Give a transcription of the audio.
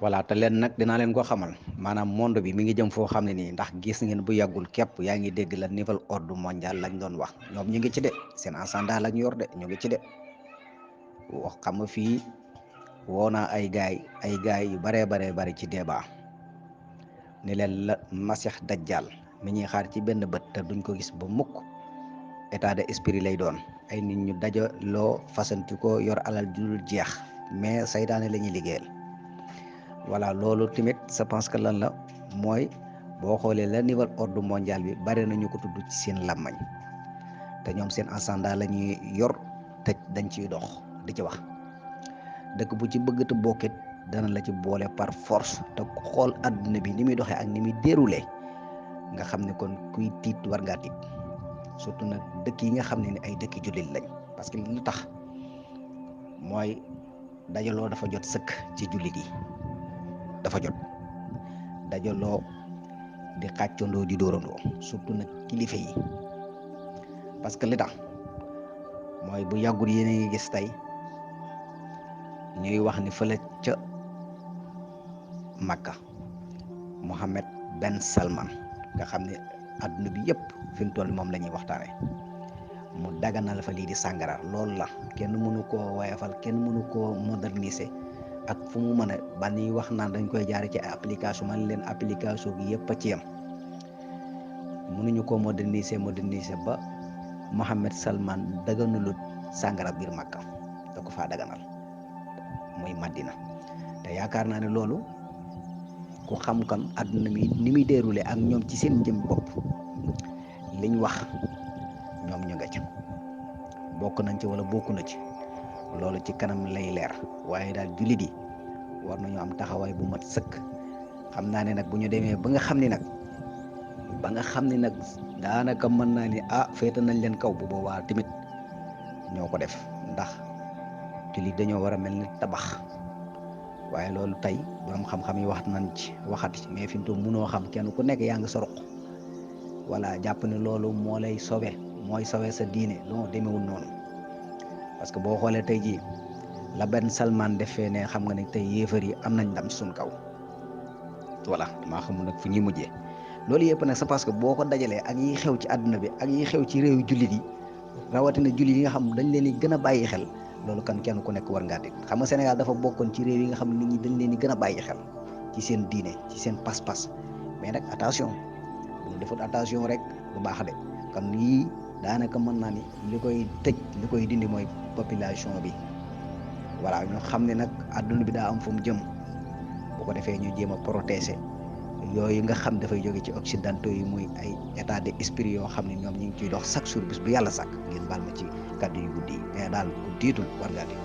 voilà te leen nag dinaa leen ko xamal maanaam monde bi mi ngi jëm foo xam ne nii ndax gis ngeen bu yàggul képp yaa ngi dégg la nouvel ordre mondial lañ doon wax ñoom ñu ngi ci de seen agenda lañ yor de ñu ngi ci de wax xam nga fii woo naa ay gaay yu baree bari ci débat ni leen la masix dajjal mi ñuy xaar ci benn bët te duñ ko gis ba mukk état de esprit lay doon ay nit ñu dajaloo fasanti ko yor alal ju dul jeex mais saytaane la ñuy liggéeyal. voilà loolu tamit je pense que lan la mooy boo xoolee la nouvel ordre mondial bi bari nañu ko tudd ci seen làmmañ te ñoom seen agenda la ñuy yor te dañ ciy dox di ci wax dëkk bu ci bëgg te bokkit dana la ci boole par force te ku xool adduna bi ni muy doxee ak ni muy déroulé nga xam ne kon kuy tiit war ngaa tiit surtout nag dëkk yi nga xam ne ni ay dëkki jullit lañ parce que lu tax mooy dajaloo dafa jot sëkk ci jullit yi dafa jot dajaloo di xàccandoo di dóorandoo surtout nag kilifa yi parce que li tax mooy bu yàggul yéen a ngi gis tey ñuy wax ni fële ca Makka Mohammed Ben Salman nga xam ne adduna bi yëpp fi mu toll moom la ñuy waxtaane mu daganal fa lii di sàngara loolu la kenn mënu koo woyafal kenn mënu koo moderniser ak fu mu mën a ba ni wax naan dañ koy jaare ci application man leen application gi yëpp a ci yem mënuñu koo moderniser ba Mohammed Salman daganulut sàngara biir Makka da ko faa daganal muy Madina te yaakaar naa ne loolu ku xam kan àdduna mi ni muy déroulé ak ñoom ci seen jëm bopp liñ wax ñoom ñu nga ca bokk nañ ci wala bokku na ci loolu ci kanam lay leer waaye daal jullit yi war nañu am taxawaay bu mat sëkk xam naa ne nag bu ñu demee ba nga xam ne nag daanaka mën naa ni féeta nañ leen kaw bu boobaa tamit ñoo ko def ndax jullit dañoo war a mel ni tabax waaye loolu tey borom xam-xam yi wax nañ ci waxati mais fi mu toll mënoo xam kenn ku nekk yaa ngi sa ruq voilà jàpp ne loolu moo lay sowe mooy sowe sa diine non demewul noonu parce que boo xoolee tey jii la Ben Salman defee ne xam nga ne tey yéefar yi am nañ ndam suñ kaw voilà damaa xamul nag fu ñuy mujjee loolu yëpp nag c'est parce que boo ko dajalee ak yi xew ci àdduna bi ak yi xew ci réew jullit yi rawatina jullit yi nga xam dañ leen di gën a bàyyi xel loolu kan kenn ku nekk war ngaa dégg xam nga Sénégal dafa bokkoon ci réew yi nga xam ne nit ñi dañ leen di gën a bàyyi xel ci seen diine ci seen pas-pas mais nag attention bu ñu defut attention rek bu baax de kon yii daanaka mën naa ni li koy tëj li koy dindi mooy population bi voilà ñu xam ne nag adduna bi daa am fu mu jëm bu ko defee ñu jéem a protéger yooyu nga xam dafay jóge ci occidentaux yi muy ay état d'esprit yoo xam ne ñoom ñu ngi ciy dox chaque jour bis bu yàlla sàkk ngeen baal ma ci kàddu yu guddi yi mais daal ku tiitul war ngaa di